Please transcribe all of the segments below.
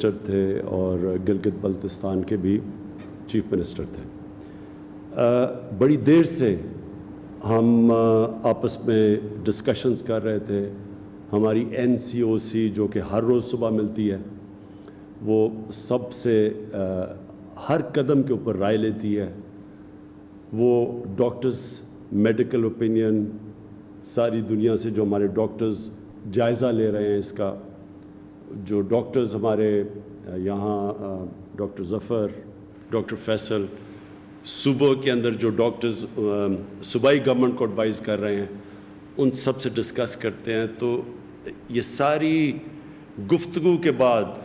Minister تھے اور گلگت بلتستان کے بھی چیف منسٹر تھے. بڑی دیر سے ہم آپس میں ڈسکشنز کر رہے تھے. ہماری NCOC جو کہ ہر روز صبح ملتی ہے وہ سب سے ہر قدم کے اوپر رائے لیتی ہے. وہ ڈاکٹرز میڈیکل اوپینین ساری دنیا سے جو ہمارے ڈاکٹرز جائزہ لے رہے ہیں اس کا, جو ڈاکٹرز ہمارے یہاں ڈاکٹر ظفر, ڈاکٹر فیصل, صوبوں کے اندر جو ڈاکٹرز صوبائی گورنمنٹ کو ایڈوائز کر رہے ہیں ان سب سے ڈسکس کرتے ہیں. تو یہ ساری گفتگو کے بعد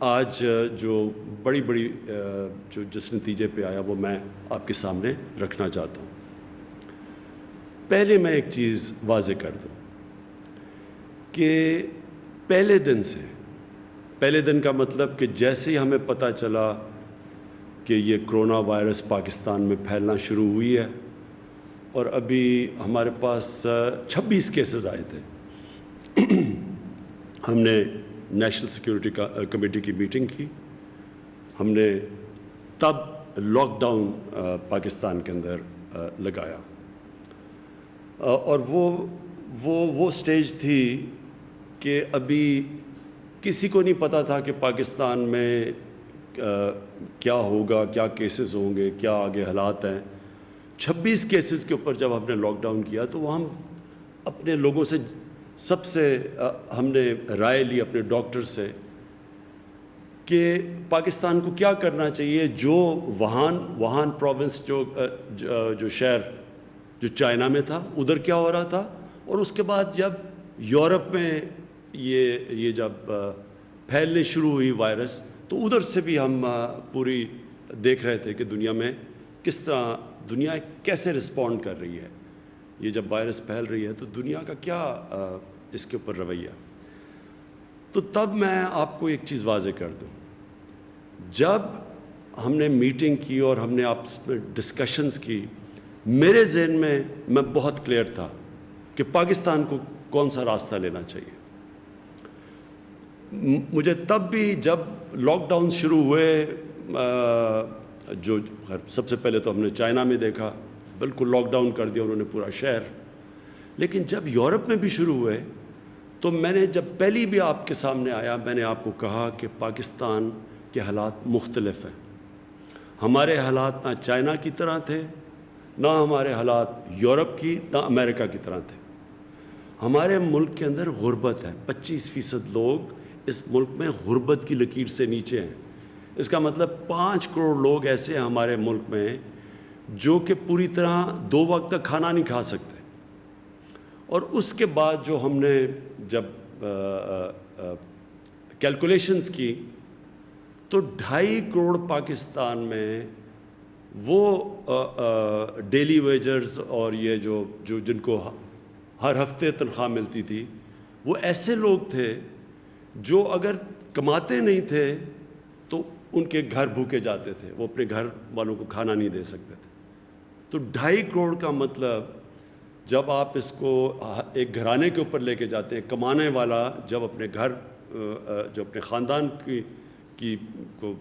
آج جو بڑی جو جس نتیجے پہ آیا وہ میں آپ کے سامنے رکھنا چاہتا ہوں. پہلے میں ایک چیز واضح کر دوں کہ پہلے دن کا مطلب کہ جیسے ہی ہمیں پتہ چلا کہ یہ کرونا وائرس پاکستان میں پھیلنا شروع ہوئی ہے اور ابھی ہمارے پاس 26 کیسز آئے تھے, ہم نے نیشنل سیکیورٹی کمیٹی کی میٹنگ کی. ہم نے تب لاک ڈاؤن پاکستان کے اندر لگایا اور وہ سٹیج تھی کہ ابھی کسی کو نہیں پتہ تھا کہ پاکستان میں کیا ہوگا, کیا کیسز ہوں گے, کیا آگے حالات ہیں. 26 کیسز کے اوپر جب ہم نے لاک ڈاؤن کیا تو وہ ہم اپنے لوگوں سے سب سے ہم نے رائے لی اپنے ڈاکٹر سے کہ پاکستان کو کیا کرنا چاہیے. جو وہان پروونس جو شہر جو چائنا میں تھا ادھر کیا ہو رہا تھا, اور اس کے بعد جب یورپ میں یہ جب پھیلنے شروع ہوئی وائرس تو ادھر سے بھی ہم پوری دیکھ رہے تھے کہ دنیا میں کس طرح دنیا کیسے رسپونڈ کر رہی ہے. یہ جب وائرس پھیل رہی ہے تو دنیا کا کیا اس کے اوپر رویہ. تو تب میں آپ کو ایک چیز واضح کر دوں, جب ہم نے میٹنگ کی اور ہم نے آپس میں ڈسکشنز کی, میرے ذہن میں بہت کلیئر تھا کہ پاکستان کو کون سا راستہ لینا چاہیے. مجھے تب بھی جب لاک ڈاؤن شروع ہوئے, جو سب سے پہلے تو ہم نے چائنا میں دیکھا, بالکل لاک ڈاؤن کر دیا انہوں نے پورا شہر. لیکن جب یورپ میں بھی شروع ہوئے تو میں نے جب پہلی بھی آپ کے سامنے آیا میں نے آپ کو کہا کہ پاکستان کے حالات مختلف ہیں. ہمارے حالات نہ چائنا کی طرح تھے, نہ ہمارے حالات یورپ کی نہ امریکہ کی طرح تھے. ہمارے ملک کے اندر غربت ہے, 25% لوگ اس ملک میں غربت کی لکیر سے نیچے ہیں. اس کا مطلب 5 کروڑ لوگ ایسے ہیں ہمارے ملک میں جو کہ پوری طرح 2 وقت تک کھانا نہیں کھا سکتے. اور اس کے بعد جو ہم نے جب کیلکولیشنز کی تو 2.5 کروڑ پاکستان میں وہ ڈیلی ویجرز اور یہ جو جن کو ہر ہفتے تنخواہ ملتی تھی وہ ایسے لوگ تھے جو اگر کماتے نہیں تھے تو ان کے گھر بھوکے جاتے تھے, وہ اپنے گھر والوں کو کھانا نہیں دے سکتے تھے. تو 2.5 کروڑ کا مطلب جب آپ اس کو ایک گھرانے کے اوپر لے کے جاتے ہیں, کمانے والا جب اپنے گھر جو اپنے خاندان کی کو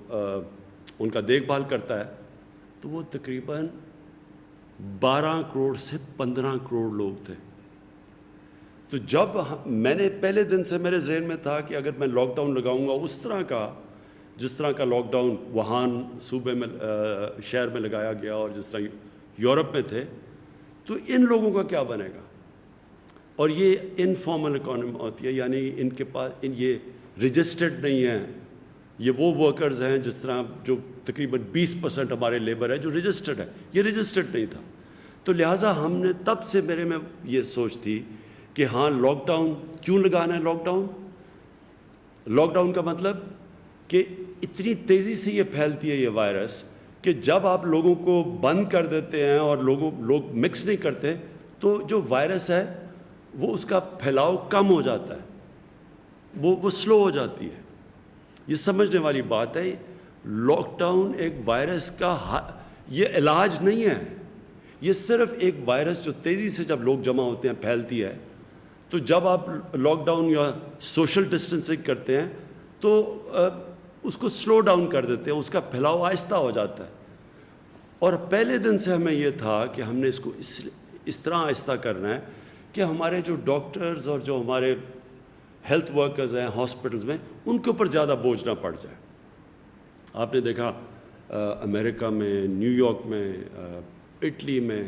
ان کا دیکھ بھال کرتا ہے تو وہ تقریباً 12 کروڑ سے 15 کروڑ لوگ تھے. تو جب میں نے پہلے دن سے میرے ذہن میں تھا کہ اگر میں لاک ڈاؤن لگاؤں گا جس طرح کا لاک ڈاؤن وہان صوبے میں شہر میں لگایا گیا اور جس طرح یورپ میں تھے, تو ان لوگوں کا کیا بنے گا. اور یہ انفارمل اکانومی ہوتی ہے, یعنی ان کے پاس یہ رجسٹرڈ نہیں ہیں. یہ وہ ورکرز ہیں جس طرح جو تقریباً 20% ہمارے لیبر ہے جو رجسٹرڈ ہے, یہ رجسٹرڈ نہیں تھا. تو لہٰذا ہم نے تب سے میرے میں یہ سوچ تھی کہ ہاں لاک ڈاؤن کیوں لگانا ہے. لاک ڈاؤن کا مطلب کہ اتنی تیزی سے یہ پھیلتی ہے یہ وائرس کہ جب آپ لوگوں کو بند کر دیتے ہیں اور لوگ مکس نہیں کرتے تو جو وائرس ہے وہ اس کا پھیلاؤ کم ہو جاتا ہے, وہ سلو ہو جاتی ہے. یہ سمجھنے والی بات ہے. لاک ڈاؤن ایک وائرس کا یہ علاج نہیں ہے, یہ صرف ایک وائرس جو تیزی سے جب لوگ جمع ہوتے ہیں پھیلتی ہے. تو جب آپ لاک ڈاؤن یا سوشل ڈسٹینسنگ کرتے ہیں تو اس کو سلو ڈاؤن کر دیتے ہیں, اس کا پھیلاؤ آہستہ ہو جاتا ہے. اور پہلے دن سے ہمیں یہ تھا کہ ہم نے اس کو اس طرح آہستہ کرنا ہے کہ ہمارے جو ڈاکٹرز اور جو ہمارے ہیلتھ ورکرز ہیں ہاسپٹلز میں, ان کے اوپر زیادہ بوجھ نہ پڑ جائے. آپ نے دیکھا امریکہ میں, نیو یارک میں, اٹلی میں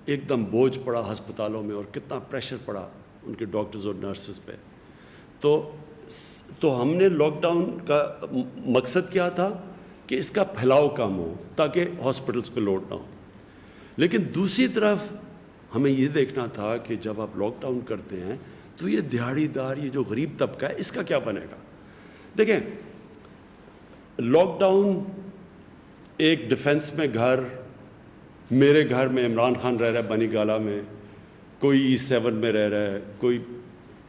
ایک دم بوجھ پڑا ہسپتالوں میں, اور کتنا پریشر پڑا ان کے ڈاکٹرز اور نرسز پہ. تو ہم نے لاک ڈاؤن کا مقصد کیا تھا کہ اس کا پھیلاؤ کم ہو تاکہ ہاسپٹلز پہ لوڈ نہ ہو. لیکن دوسری طرف ہمیں یہ دیکھنا تھا کہ جب آپ لاک ڈاؤن کرتے ہیں تو یہ دیہڑی دار, یہ جو غریب طبقہ ہے, اس کا کیا بنے گا. دیکھیں, لاک ڈاؤن ایک ڈیفنس میں گھر, میرے گھر میں عمران خان رہ رہا ہے بنی گالہ میں, کوئی E7 میں رہ رہا ہے, کوئی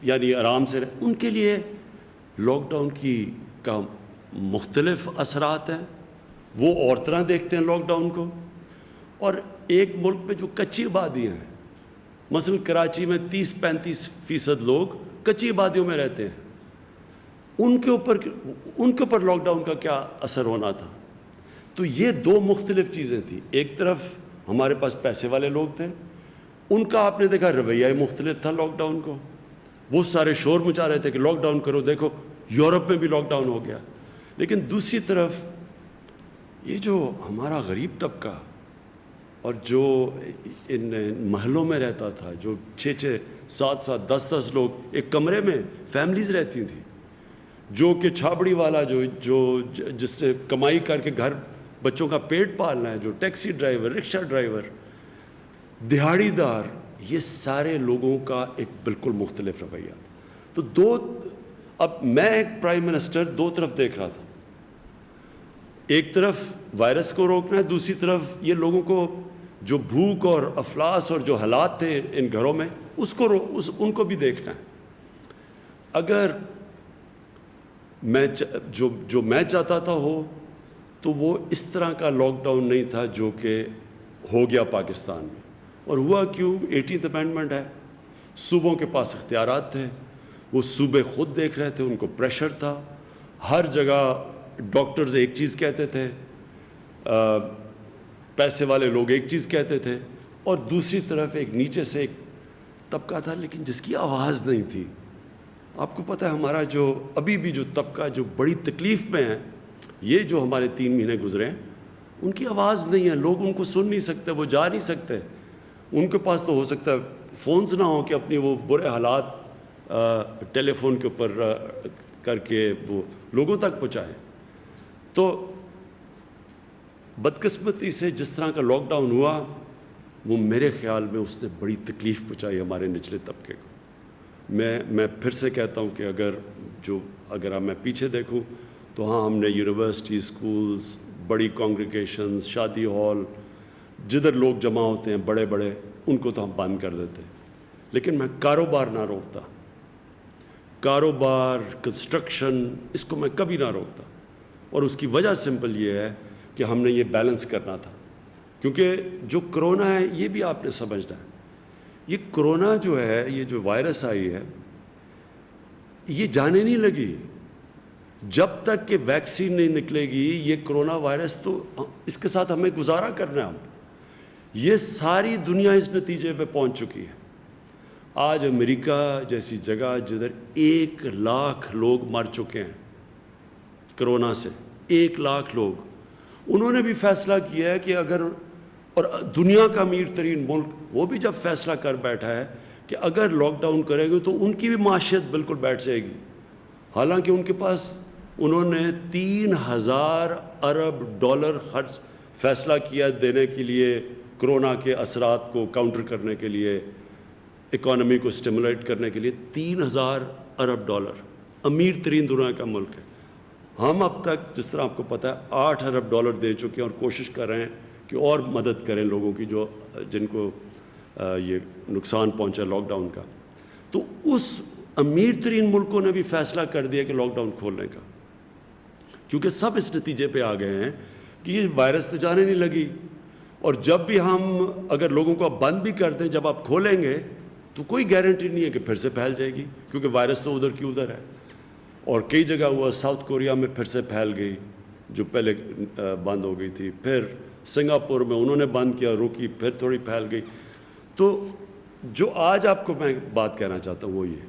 یعنی آرام سے ان کے لیے لاک ڈاؤن کا مختلف اثرات ہیں. وہ اور طرح دیکھتے ہیں لاک ڈاؤن کو. اور ایک ملک میں جو کچی آبادیاں ہیں, مثلا کراچی میں 30-35% لوگ کچی آبادیوں میں رہتے ہیں, ان کے اوپر لاک ڈاؤن کا کیا اثر ہونا تھا. تو یہ دو مختلف چیزیں تھیں. ایک طرف ہمارے پاس پیسے والے لوگ تھے, ان کا آپ نے دیکھا رویہ مختلف تھا لاک ڈاؤن کو. وہ سارے شور مچا رہے تھے کہ لاک ڈاؤن کرو, دیکھو یورپ میں بھی لاک ڈاؤن ہو گیا. لیکن دوسری طرف یہ جو ہمارا غریب طبقہ اور جو ان محلوں میں رہتا تھا, جو 6-6, 7-7, 10-10 لوگ ایک کمرے میں فیملیز رہتی تھیں, جو کہ چھابڑی والا جو جس سے کمائی کر کے گھر بچوں کا پیٹ پالنا ہے, جو ٹیکسی ڈرائیور, رکشہ ڈرائیور, دہاڑی دار, یہ سارے لوگوں کا ایک بالکل مختلف رویہ. تو اب میں ایک پرائم منسٹر دو طرف دیکھ رہا تھا. ایک طرف وائرس کو روکنا ہے, دوسری طرف یہ لوگوں کو جو بھوک اور افلاس اور جو حالات تھے ان گھروں میں ان کو بھی دیکھنا ہے. اگر جو میں چاہتا تھا ہو تو وہ اس طرح کا لاک ڈاؤن نہیں تھا جو کہ ہو گیا پاکستان میں. اور ہوا کیوں؟ 18th امینڈمنٹ ہے, صوبوں کے پاس اختیارات تھے, وہ صوبے خود دیکھ رہے تھے, ان کو پریشر تھا. ہر جگہ ڈاکٹرز ایک چیز کہتے تھے, پیسے والے لوگ ایک چیز کہتے تھے, اور دوسری طرف ایک نیچے سے ایک طبقہ تھا لیکن جس کی آواز نہیں تھی. آپ کو پتہ ہے ہمارا جو ابھی بھی جو طبقہ جو بڑی تکلیف میں ہے, یہ جو ہمارے 3 مہینے گزرے ہیں, ان کی آواز نہیں ہے, لوگ ان کو سن نہیں سکتے, وہ جا نہیں سکتے. ان کے پاس تو ہو سکتا ہے فونز نہ ہوں کہ اپنی وہ برے حالات ٹیلی فون کے اوپر کر کے وہ لوگوں تک پہنچائیں. تو بدقسمتی سے جس طرح کا لاک ڈاؤن ہوا, وہ میرے خیال میں اس نے بڑی تکلیف پہنچائی ہمارے نچلے طبقے کو. میں پھر سے کہتا ہوں کہ اگر میں پیچھے دیکھوں تو ہاں, ہم نے یونیورسٹی, اسکولز, بڑی کانگریگیشنز, شادی ہال, جدھر لوگ جمع ہوتے ہیں بڑے بڑے, ان کو تو ہم بند کر دیتے. لیکن میں کاروبار نہ روکتا, کاروبار, کنسٹرکشن, اس کو میں کبھی نہ روکتا. اور اس کی وجہ سمپل یہ ہے کہ ہم نے یہ بیلنس کرنا تھا. کیونکہ جو کرونا ہے یہ بھی آپ نے سمجھنا ہے. یہ کرونا جو ہے, یہ جو وائرس آئی ہے, یہ جانے نہیں لگی. جب تک کہ ویکسین نہیں نکلے گی یہ کرونا وائرس, تو اس کے ساتھ ہمیں گزارا کرنا ہے. یہ ساری دنیا اس نتیجے پہ پہنچ چکی ہے. آج امریکہ جیسی جگہ جدھر 1 لاکھ لوگ مر چکے ہیں کرونا سے, 1 لاکھ لوگ, انہوں نے بھی فیصلہ کیا ہے کہ اگر, اور دنیا کا امیر ترین ملک وہ بھی جب فیصلہ کر بیٹھا ہے کہ اگر لاک ڈاؤن کرے گے تو ان کی بھی معیشت بالکل بیٹھ جائے گی. حالانکہ ان کے پاس, انہوں نے $3000 ارب خرچ فیصلہ کیا دینے کے لیے, کرونا کے اثرات کو کاؤنٹر کرنے کے لیے, اکانومی کو اسٹیمولیٹ کرنے کے لیے. $3000 ارب, امیر ترین دنیا کا ملک ہے. ہم اب تک جس طرح آپ کو پتہ ہے $8 ارب دے چکے ہیں, اور کوشش کر رہے ہیں کہ اور مدد کریں لوگوں کی جن کو یہ نقصان پہنچا لاک ڈاؤن کا. تو اس امیر ترین ملکوں نے بھی فیصلہ کر دیا کہ لاک ڈاؤن کھولنے کا, کیونکہ سب اس نتیجے پہ آ گئے ہیں کہ یہ وائرس تو جانے نہیں لگی. اور جب بھی ہم اگر لوگوں کو اب بند بھی کر دیں, جب آپ کھولیں گے تو کوئی گارنٹی نہیں ہے کہ پھر سے پھیل جائے گی, کیونکہ وائرس تو ادھر کی ادھر ہے. اور کئی جگہ ہوا ساؤتھ کوریا میں پھر سے پھیل گئی جو پہلے بند ہو گئی تھی، پھر سنگاپور میں انہوں نے بند کیا، روکی، پھر تھوڑی پھیل گئی. تو جو آج آپ کو میں بات کہنا چاہتا ہوں وہ یہ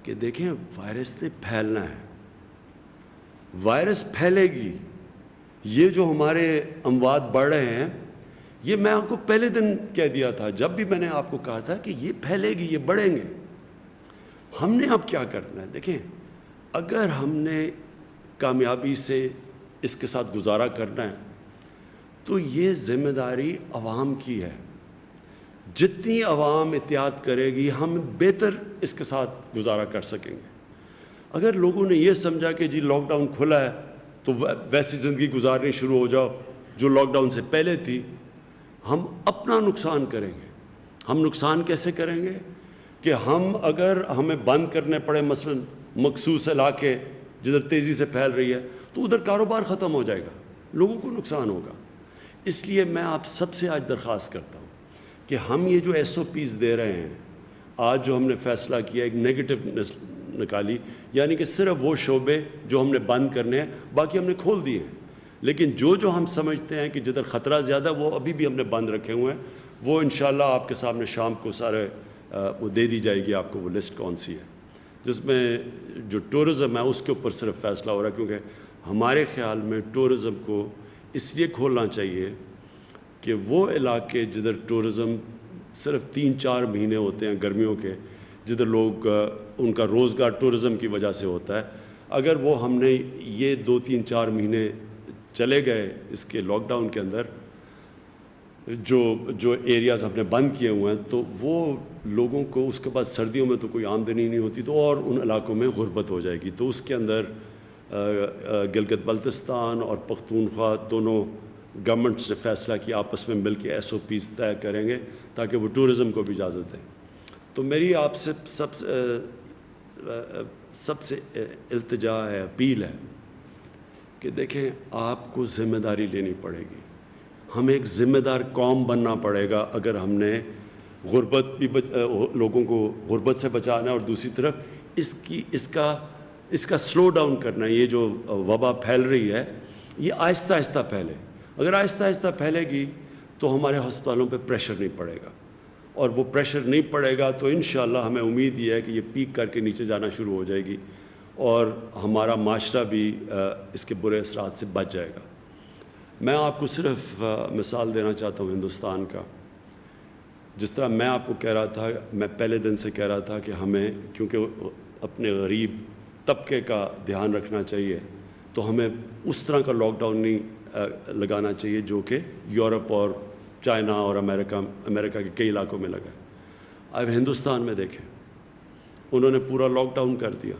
کہ دیکھیں وائرس نے پھیلنا ہے، وائرس پھیلے گی. یہ جو ہمارے اموات بڑھ رہے ہیں یہ میں آپ کو پہلے دن کہہ دیا تھا جب بھی میں نے آپ کو کہا تھا کہ یہ پھیلے گی، یہ بڑھیں گے. ہم نے اب کیا کرنا ہے؟ دیکھیں اگر ہم نے کامیابی سے اس کے ساتھ گزارا کرنا ہے تو یہ ذمہ داری عوام کی ہے. جتنی عوام احتیاط کرے گی ہم بہتر اس کے ساتھ گزارا کر سکیں گے. اگر لوگوں نے یہ سمجھا کہ جی لاک ڈاؤن کھلا ہے تو ویسی زندگی گزارنی شروع ہو جاؤ جو لاک ڈاؤن سے پہلے تھی، ہم اپنا نقصان کریں گے. ہم نقصان کیسے کریں گے کہ ہم اگر ہمیں بند کرنے پڑے مثلا مخصوص علاقے جدھر تیزی سے پھیل رہی ہے تو ادھر کاروبار ختم ہو جائے گا، لوگوں کو نقصان ہوگا. اس لیے میں آپ سب سے آج درخواست کرتا ہوں کہ ہم یہ جو SOPs دے رہے ہیں، آج جو ہم نے فیصلہ کیا ایک نیگیٹو نکالی، یعنی کہ صرف وہ شعبے جو ہم نے بند کرنے ہیں باقی ہم نے کھول دیے ہیں، لیکن جو ہم سمجھتے ہیں کہ جدھر خطرہ زیادہ وہ ابھی بھی ہم نے بند رکھے ہوئے ہیں. وہ انشاءاللہ آپ کے سامنے شام کو سارے وہ دے دی جائے گی آپ کو وہ لسٹ کون سی ہے، جس میں جو ٹورزم ہے اس کے اوپر صرف فیصلہ ہو رہا ہے. کیونکہ ہمارے خیال میں ٹورزم کو اس لیے کھولنا چاہیے کہ وہ علاقے جدھر ٹورزم صرف 3-4 مہینے ہوتے ہیں گرمیوں کے، جدھر لوگ ان کا روزگار ٹورزم کی وجہ سے ہوتا ہے، اگر وہ ہم نے یہ 2-3-4 مہینے چلے گئے اس کے لاک ڈاؤن کے اندر جو ایریاز ہم نے بند کیے ہوئے ہیں تو وہ لوگوں کو اس کے بعد سردیوں میں تو کوئی آمدنی نہیں ہوتی تو اور ان علاقوں میں غربت ہو جائے گی. تو اس کے اندر گلگت بلتستان اور پختونخوا دونوں گورنمنٹس نے فیصلہ کیا آپس میں مل کے SOPs طے کریں گے تاکہ وہ ٹورزم کو بھی اجازت دیں. تو میری آپ سے سب سے التجا ہے، اپیل ہے کہ دیکھیں آپ کو ذمہ داری لینی پڑے گی. ہمیں ایک ذمہ دار قوم بننا پڑے گا اگر ہم نے غربت بھی لوگوں کو غربت سے بچانا ہے اور دوسری طرف اس کا سلو ڈاؤن کرنا ہے. یہ جو وبا پھیل رہی ہے یہ آہستہ آہستہ پھیلے. اگر آہستہ آہستہ پھیلے گی تو ہمارے ہسپتالوں پہ پریشر نہیں پڑے گا، اور وہ پریشر نہیں پڑے گا تو انشاءاللہ ہمیں امید یہ ہے کہ یہ پیک کر کے نیچے جانا شروع ہو جائے گی اور ہمارا معاشرہ بھی اس کے برے اثرات سے بچ جائے گا. میں آپ کو صرف مثال دینا چاہتا ہوں ہندوستان کا. جس طرح میں آپ کو کہہ رہا تھا، میں پہلے دن سے کہہ رہا تھا کہ ہمیں کیونکہ اپنے غریب طبقے کا دھیان رکھنا چاہیے تو ہمیں اس طرح کا لاک ڈاؤن نہیں لگانا چاہیے جو کہ یورپ اور چائنا اور امریکہ کے کئی علاقوں میں لگا ہے. اب ہندوستان میں دیکھیں انہوں نے پورا لاک ڈاؤن کر دیا.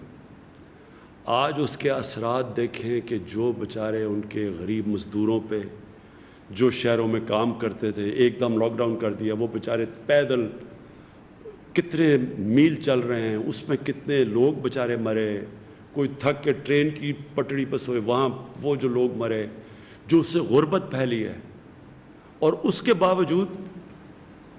آج اس کے اثرات دیکھیں کہ جو بیچارے ان کے غریب مزدوروں پہ جو شہروں میں کام کرتے تھے ایک دم لاک ڈاؤن کر دیا، وہ بیچارے پیدل کتنے میل چل رہے ہیں، اس میں کتنے لوگ بیچارے مرے. کوئی تھک کے ٹرین کی پٹڑی پہ سوئے، وہاں وہ جو لوگ مرے، جو اس سے غربت پھیلی ہے. اور اس کے باوجود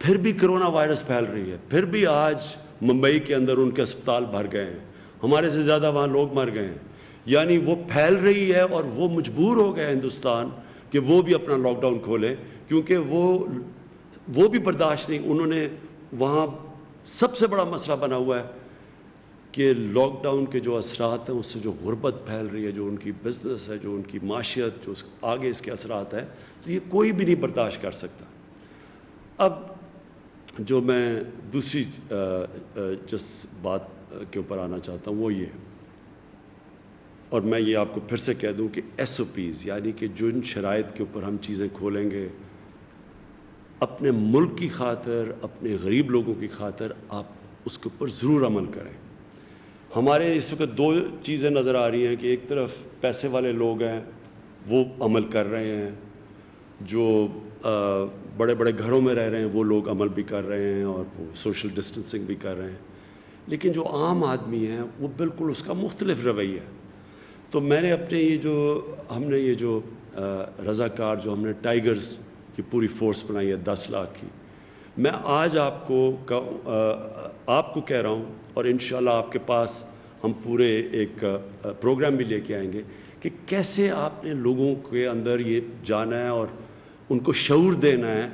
پھر بھی کرونا وائرس پھیل رہی ہے. پھر بھی آج ممبئی کے اندر ان کے اسپتال بھر گئے ہیں، ہمارے سے زیادہ وہاں لوگ مر گئے ہیں. یعنی وہ پھیل رہی ہے اور وہ مجبور ہو گئے ہندوستان کہ وہ بھی اپنا لاک ڈاؤن کھولیں، کیونکہ وہ بھی برداشت نہیں. انہوں نے وہاں سب سے بڑا مسئلہ بنا ہوا ہے کہ لاک ڈاؤن کے جو اثرات ہیں اس سے جو غربت پھیل رہی ہے، جو ان کی بزنس ہے، جو ان کی معیشت، جو آگے اس کے اثرات ہیں، تو یہ کوئی بھی نہیں برداشت کر سکتا. اب جو میں دوسری جس بات کے اوپر آنا چاہتا ہوں وہ یہ، اور میں یہ آپ کو پھر سے کہہ دوں کہ SOPs یعنی کہ جو ان شرائط کے اوپر ہم چیزیں کھولیں گے اپنے ملک کی خاطر، اپنے غریب لوگوں کی خاطر، آپ اس کے اوپر ضرور عمل کریں. ہمارے اس وقت 2 چیزیں نظر آ رہی ہیں کہ ایک طرف پیسے والے لوگ ہیں وہ عمل کر رہے ہیں، جو بڑے بڑے گھروں میں رہ رہے ہیں وہ لوگ عمل بھی کر رہے ہیں اور وہ سوشل ڈسٹنسنگ بھی کر رہے ہیں. لیکن جو عام آدمی ہیں وہ بالکل اس کا مختلف رویہ ہے. تو میں نے اپنے ہم نے یہ جو رضاکار جو ہم نے ٹائیگرز کی پوری فورس بنائی ہے 10 لاکھ کی، میں آج آپ کو کہہ رہا ہوں اور انشاءاللہ آپ کے پاس ہم پورے ایک پروگرام بھی لے کے آئیں گے کہ کیسے آپ نے لوگوں کے اندر یہ جانا ہے اور ان کو شعور دینا ہے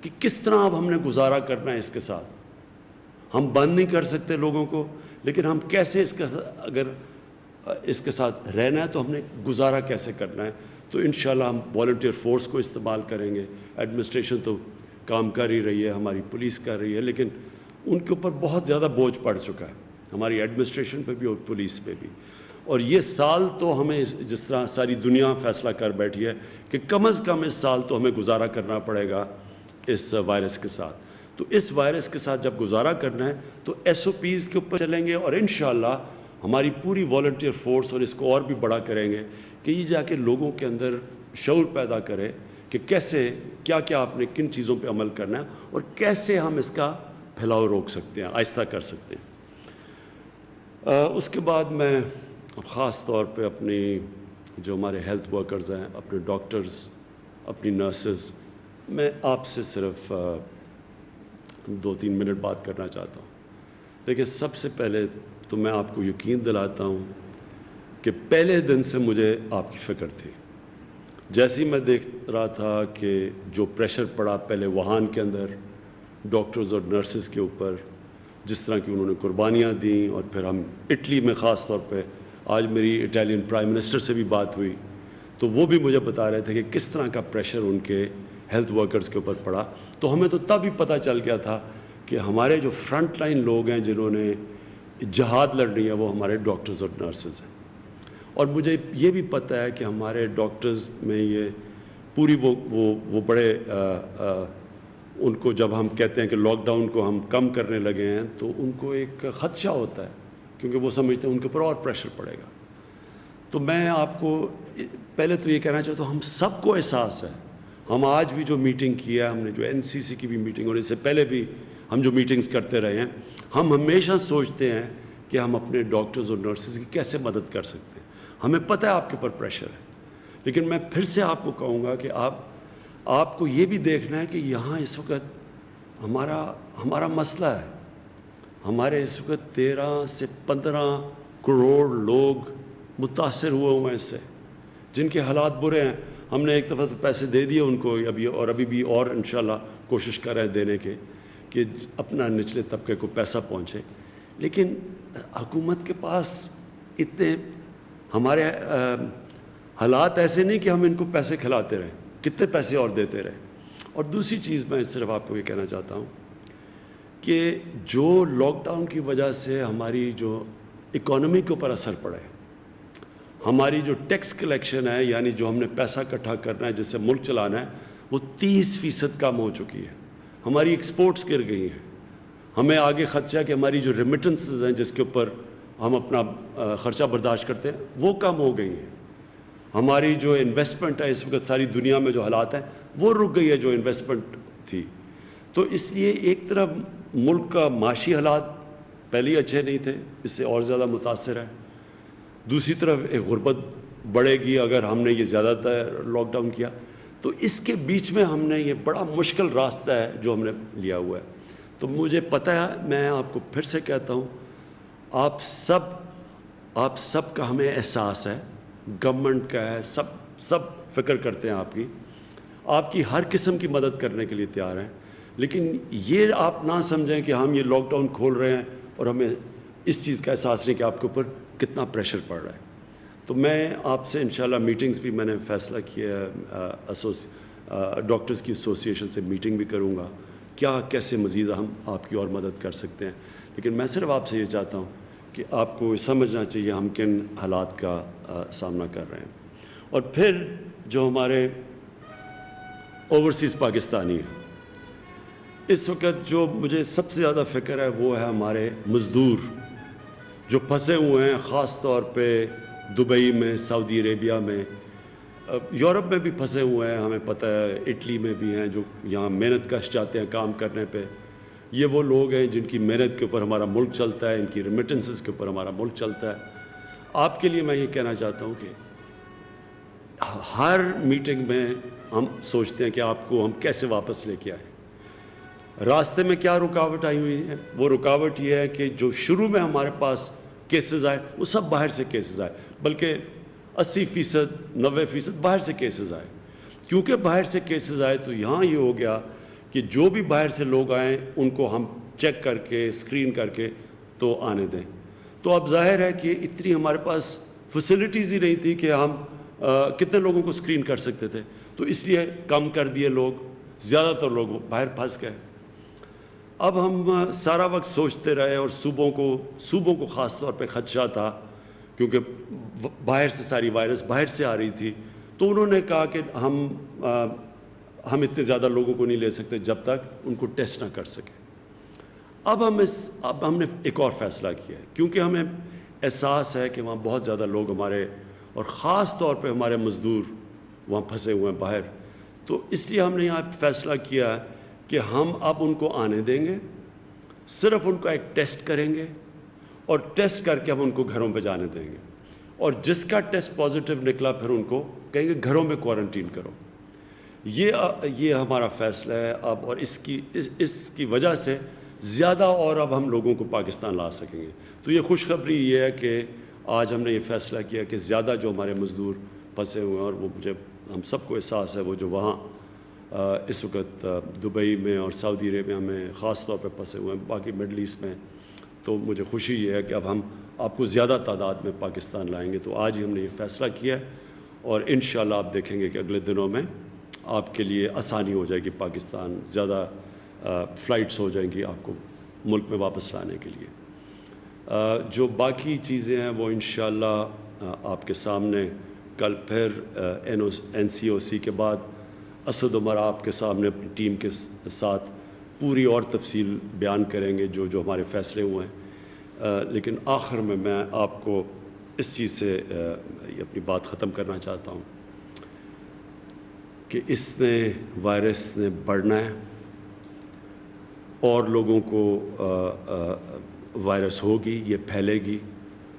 کہ کس طرح اب ہم نے گزارا کرنا ہے اس کے ساتھ. ہم بند نہیں کر سکتے لوگوں کو، لیکن ہم کیسے اگر اس کے ساتھ رہنا ہے تو ہم نے گزارا کیسے کرنا ہے. تو انشاءاللہ ہم والنٹیئر فورس کو استعمال کریں گے. ایڈمنسٹریشن تو کام کر ہی رہی ہے، ہماری پولیس کر رہی ہے، لیکن ان کے اوپر بہت زیادہ بوجھ پڑ چکا ہے، ہماری ایڈمنسٹریشن پہ بھی اور پولیس پہ بھی. اور یہ سال تو ہمیں جس طرح ساری دنیا فیصلہ کر بیٹھی ہے کہ کم از کم اس سال تو ہمیں گزارا کرنا پڑے گا اس وائرس کے ساتھ. تو اس وائرس کے ساتھ جب گزارا کرنا ہے تو ایس او پیز کے اوپر چلیں گے، اور انشاءاللہ ہماری پوری والنٹیئر فورس اور اس کو اور بھی بڑا کریں گے کہ یہ جا کے لوگوں کے اندر شعور پیدا کرے کہ کیسے کیا آپ نے کن چیزوں پہ عمل کرنا ہے اور کیسے ہم اس کا پھیلاؤ روک سکتے ہیں، آہستہ کر سکتے ہیں. اس کے بعد میں خاص طور پہ اپنی جو ہمارے ہیلتھ ورکرز ہیں، اپنے ڈاکٹرز، اپنی نرسز، میں آپ سے صرف 2-3 منٹ بات کرنا چاہتا ہوں. دیکھیں، سب سے پہلے تو میں آپ کو یقین دلاتا ہوں کہ پہلے دن سے مجھے آپ کی فکر تھی. جیسے ہی میں دیکھ رہا تھا کہ جو پریشر پڑا پہلے ووہان کے اندر ڈاکٹرز اور نرسز کے اوپر، جس طرح کی انہوں نے قربانیاں دیں، اور پھر ہم اٹلی میں خاص طور پہ آج میری اٹالین پرائم منسٹر سے بھی بات ہوئی تو وہ بھی مجھے بتا رہے تھے کہ کس طرح کا پریشر ان کے ہیلتھ ورکرز کے اوپر پڑا. تو ہمیں تو تب ہی پتہ چل گیا تھا کہ ہمارے جو فرنٹ لائن لوگ ہیں جنہوں نے جہاد لڑنی ہے وہ ہمارے ڈاکٹرز اور نرسز ہیں. اور مجھے یہ بھی پتہ ہے کہ ہمارے ڈاکٹرز میں یہ پوری وہ بڑے ان کو جب ہم کہتے ہیں کہ لاک ڈاؤن کو ہم کم کرنے لگے ہیں تو ان کو ایک خدشہ ہوتا ہے، کیونکہ وہ سمجھتے ہیں ان کے اوپر اور پریشر پڑے گا. تو میں آپ کو پہلے تو یہ کہنا چاہتا ہوں، ہم سب کو احساس ہے. ہم آج بھی جو میٹنگ کی ہے، ہم نے جو NCC کی بھی میٹنگ اور اس سے پہلے بھی ہم جو میٹنگز کرتے رہے ہیں، ہم ہمیشہ سوچتے ہیں کہ ہم اپنے ڈاکٹرز اور نرسز کی کیسے مدد کر سکتے ہیں. ہمیں پتہ ہے آپ کے اوپر پریشر ہے، لیکن میں پھر سے آپ کو کہوں گا کہ آپ کو یہ بھی دیکھنا ہے کہ یہاں اس وقت ہمارا مسئلہ ہے. ہمارے اس وقت 13 سے 15 کروڑ لوگ متاثر ہوئے ہیں اس سے، جن کے حالات برے ہیں. ہم نے ایک دفعہ تو پیسے دے دیے ان کو ابھی بھی اور انشاءاللہ کوشش کر رہے ہیں دینے کے کہ اپنا نچلے طبقے کو پیسہ پہنچے. لیکن حکومت کے پاس اتنے ہمارے حالات ایسے نہیں کہ ہم ان کو پیسے کھلاتے رہیں، کتنے پیسے اور دیتے رہیں. اور دوسری چیز میں صرف آپ کو یہ کہنا چاہتا ہوں کہ جو لاک ڈاؤن کی وجہ سے ہماری جو اکانومی کے اوپر اثر پڑا ہے، ہماری جو ٹیکس کلیکشن ہے، یعنی جو ہم نے پیسہ اکٹھا کرنا ہے جس سے ملک چلانا ہے، وہ 30% کم ہو چکی ہے. ہماری ایکسپورٹس گر گئی ہیں. ہمیں آگے خدشہ ہے کہ ہماری جو ریمیٹنسز ہیں جس کے اوپر ہم اپنا خرچہ برداشت کرتے ہیں وہ کم ہو گئی ہیں. ہماری جو انویسٹمنٹ ہے اس وقت ساری دنیا میں جو حالات ہیں وہ رک گئی ہے جو انویسٹمنٹ تھی. تو اس لیے ایک طرف ملک کا معاشی حالات پہلے ہی اچھے نہیں تھے، اس سے اور زیادہ متاثر ہے. دوسری طرف ایک غربت بڑھے گی اگر ہم نے یہ زیادہ تر لاک ڈاؤن کیا. تو اس کے بیچ میں ہم نے یہ بڑا مشکل راستہ ہے جو ہم نے لیا ہوا ہے. تو مجھے پتہ ہے، میں آپ کو پھر سے کہتا ہوں، آپ سب کا ہمیں احساس ہے، گورنمنٹ کا ہے، سب فکر کرتے ہیں آپ کی ہر قسم کی مدد کرنے کے لیے تیار ہیں. لیکن یہ آپ نہ سمجھیں کہ ہم یہ لاک ڈاؤن کھول رہے ہیں اور ہمیں اس چیز کا احساس نہیں کہ آپ کے اوپر کتنا پریشر پڑ رہا ہے. تو میں آپ سے انشاءاللہ میٹنگز بھی میں نے فیصلہ کیا ہے، ڈاکٹرز کی ایسوسیشن سے میٹنگ بھی کروں گا، کیسے مزید ہم آپ کی اور مدد کر سکتے ہیں. لیکن میں صرف آپ سے یہ چاہتا ہوں کہ آپ کو سمجھنا چاہیے ہم کن حالات کا سامنا کر رہے ہیں. اور پھر جو ہمارے اوورسیز پاکستانی ہیں، اس وقت جو مجھے سب سے زیادہ فکر ہے وہ ہے ہمارے مزدور جو پھنسے ہوئے ہیں، خاص طور پہ دبئی میں، سعودی عربیہ میں، یورپ میں بھی پھنسے ہوئے ہیں. ہمیں پتہ ہے اٹلی میں بھی ہیں جو یہاں محنت کش جاتے ہیں کام کرنے پہ. یہ وہ لوگ ہیں جن کی محنت کے اوپر ہمارا ملک چلتا ہے، ان کی ریمیٹنسز کے اوپر ہمارا ملک چلتا ہے. آپ کے لیے میں یہ کہنا چاہتا ہوں کہ ہر میٹنگ میں ہم سوچتے ہیں کہ آپ کو ہم کیسے واپس لے کے آئیں. راستے میں کیا رکاوٹ آئی ہوئی ہے؟ وہ رکاوٹ یہ ہے کہ جو شروع میں ہمارے پاس کیسز آئے وہ سب باہر سے کیسز آئے، بلکہ 80%، 90% باہر سے کیسز آئے۔ کیونکہ باہر سے کیسز آئے تو یہاں یہ ہو گیا کہ جو بھی باہر سے لوگ آئیں ان کو ہم چیک کر کے اسکرین کر کے تو آنے دیں۔ تو اب ظاہر ہے کہ اتنی ہمارے پاس فیسلٹیز ہی نہیں تھی کہ ہم کتنے لوگوں کو اسکرین کر سکتے تھے، تو اس لیے کم کر دیے لوگ، زیادہ تر لوگ باہر پھنس گئے۔ اب ہم سارا وقت سوچتے رہے، اور صوبوں کو خاص طور پہ خدشہ تھا کیونکہ باہر سے ساری وائرس باہر سے آ رہی تھی، تو انہوں نے کہا کہ ہم اتنے زیادہ لوگوں کو نہیں لے سکتے جب تک ان کو ٹیسٹ نہ کر سکیں۔ اب ہم نے ایک اور فیصلہ کیا ہے، کیونکہ ہمیں احساس ہے کہ وہاں بہت زیادہ لوگ ہمارے، اور خاص طور پہ ہمارے مزدور وہاں پھنسے ہوئے ہیں باہر، تو اس لیے ہم نے یہاں فیصلہ کیا ہے کہ ہم اب ان کو آنے دیں گے، صرف ان کا ایک ٹیسٹ کریں گے، اور ٹیسٹ کر کے ہم ان کو گھروں پہ جانے دیں گے، اور جس کا ٹیسٹ پازیٹیو نکلا پھر ان کو کہیں گے گھروں میں کوارنٹین کرو۔ یہ ہمارا فیصلہ ہے اب، اور اس کی وجہ سے زیادہ اور اب ہم لوگوں کو پاکستان لا سکیں گے۔ تو یہ خوشخبری یہ ہے کہ آج ہم نے یہ فیصلہ کیا کہ زیادہ جو ہمارے مزدور پھنسے ہوئے ہیں، اور وہ ہم سب کو احساس ہے، وہ جو وہاں اس وقت دبئی میں اور سعودی عربیہ میں خاص طور پہ پھنسے ہوئے ہیں، باقی مڈل ایسٹ میں، تو مجھے خوشی یہ ہے کہ اب ہم آپ کو زیادہ تعداد میں پاکستان لائیں گے۔ تو آج ہی ہم نے یہ فیصلہ کیا ہے، اور انشاءاللہ آپ دیکھیں گے کہ اگلے دنوں میں آپ کے لیے آسانی ہو جائے گی، پاکستان زیادہ فلائٹس ہو جائیں گی آپ کو ملک میں واپس لانے کے لیے۔ جو باقی چیزیں ہیں وہ انشاءاللہ آپ کے سامنے کل پھر NCOC کے بعد اسد عمر آپ کے سامنے اپنی ٹیم کے ساتھ پوری اور تفصیل بیان کریں گے جو ہمارے فیصلے ہوئے ہیں۔ لیکن آخر میں آپ کو اس چیز سے اپنی بات ختم کرنا چاہتا ہوں کہ اس وائرس نے بڑھنا ہے، اور لوگوں کو وائرس ہوگی، یہ پھیلے گی۔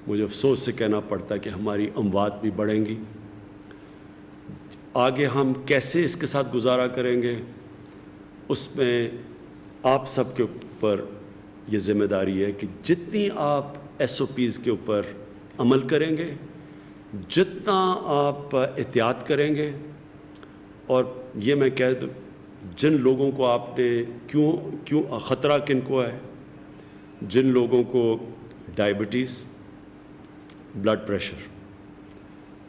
مجھے افسوس سے کہنا پڑتا ہے کہ ہماری اموات بھی بڑھیں گی۔ آگے ہم کیسے اس کے ساتھ گزارا کریں گے، اس میں آپ سب کے اوپر یہ ذمہ داری ہے کہ جتنی آپ SOPs کے اوپر عمل کریں گے، جتنا آپ احتیاط کریں گے، اور یہ میں کہہ دوں جن لوگوں کو آپ نے کیوں خطرہ کن کو ہے، جن لوگوں کو ڈائبٹیز، بلڈ پریشر،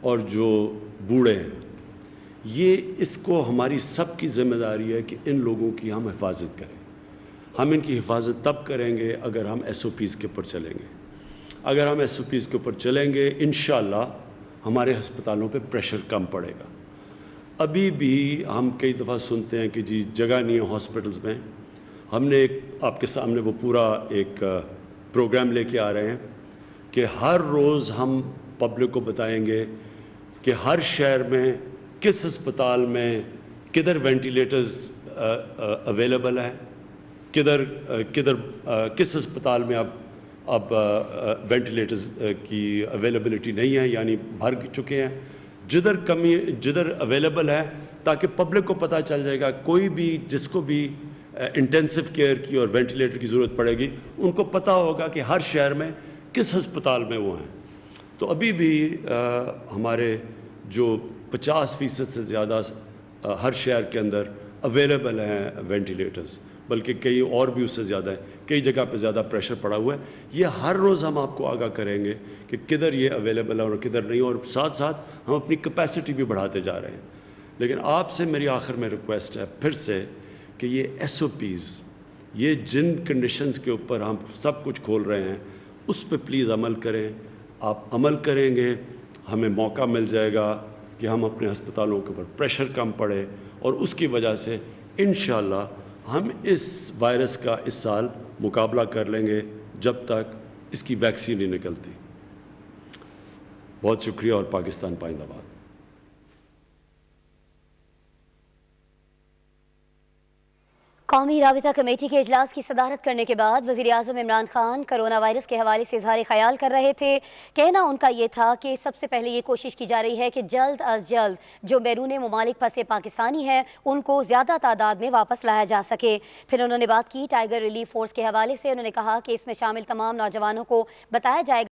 اور جو بوڑھے ہیں، یہ اس کو ہماری سب کی ذمہ داری ہے کہ ان لوگوں کی ہم حفاظت کریں۔ ہم ان کی حفاظت تب کریں گے اگر ہم SOPs کے اوپر چلیں گے۔ اگر ہم SOPs کے اوپر چلیں گے انشاءاللہ ہمارے ہسپتالوں پہ پریشر کم پڑے گا۔ ابھی بھی ہم کئی دفعہ سنتے ہیں کہ جی جگہ نہیں ہے ہاسپٹلز میں۔ ہم نے آپ کے سامنے وہ پورا ایک پروگرام لے کے آ رہے ہیں کہ ہر روز ہم پبلک کو بتائیں گے کہ ہر شہر میں کس ہسپتال میں کدھر وینٹیلیٹرز اویلیبل ہے، کس ہسپتال میں اب وینٹیلیٹرز کی اویلیبلٹی نہیں ہے، یعنی بھر چکے ہیں، جدھر اویلیبل ہے، تاکہ پبلک کو پتہ چل جائے گا، کوئی بھی جس کو بھی انٹینسو کیئر کی اور وینٹیلیٹر کی ضرورت پڑے گی، ان کو پتہ ہوگا کہ ہر شہر میں کس ہسپتال میں وہ ہیں۔ تو ابھی بھی ہمارے جو 50% سے زیادہ ہر شہر کے اندر اویلیبل ہیں وینٹیلیٹرز، بلکہ کئی اور بھی اس سے زیادہ ہیں، کئی جگہ پہ زیادہ پریشر پڑا ہوا ہے۔ یہ ہر روز ہم آپ کو آگاہ کریں گے کہ کدھر یہ اویلیبل ہے اور کدھر نہیں، اور ساتھ ساتھ ہم اپنی کیپیسٹی بھی بڑھاتے جا رہے ہیں۔ لیکن آپ سے میری آخر میں ریکویسٹ ہے پھر سے کہ یہ SOPs، یہ جن کنڈیشنز کے اوپر ہم سب کچھ کھول رہے ہیں، اس پہ پلیز عمل کریں۔ آپ عمل کریں گے، ہمیں موقع مل جائے گا کہ ہم اپنے ہسپتالوں کے اوپر پریشر کم پڑے، اور اس کی وجہ سے انشاءاللہ ہم اس وائرس کا اس سال مقابلہ کر لیں گے جب تک اس کی ویکسین نہیں نکلتی۔ بہت شکریہ، اور پاکستان پائندہ باد۔ قومی رابطہ کمیٹی کے اجلاس کی صدارت کرنے کے بعد وزیر اعظم عمران خان کرونا وائرس کے حوالے سے اظہار خیال کر رہے تھے۔ کہنا ان کا یہ تھا کہ سب سے پہلے یہ کوشش کی جا رہی ہے کہ جلد از جلد جو بیرون ممالک پھنسے پاکستانی ہیں ان کو زیادہ تعداد میں واپس لایا جا سکے۔ پھر انہوں نے بات کی ٹائیگر ریلیف فورس کے حوالے سے۔ انہوں نے کہا کہ اس میں شامل تمام نوجوانوں کو بتایا جائے گا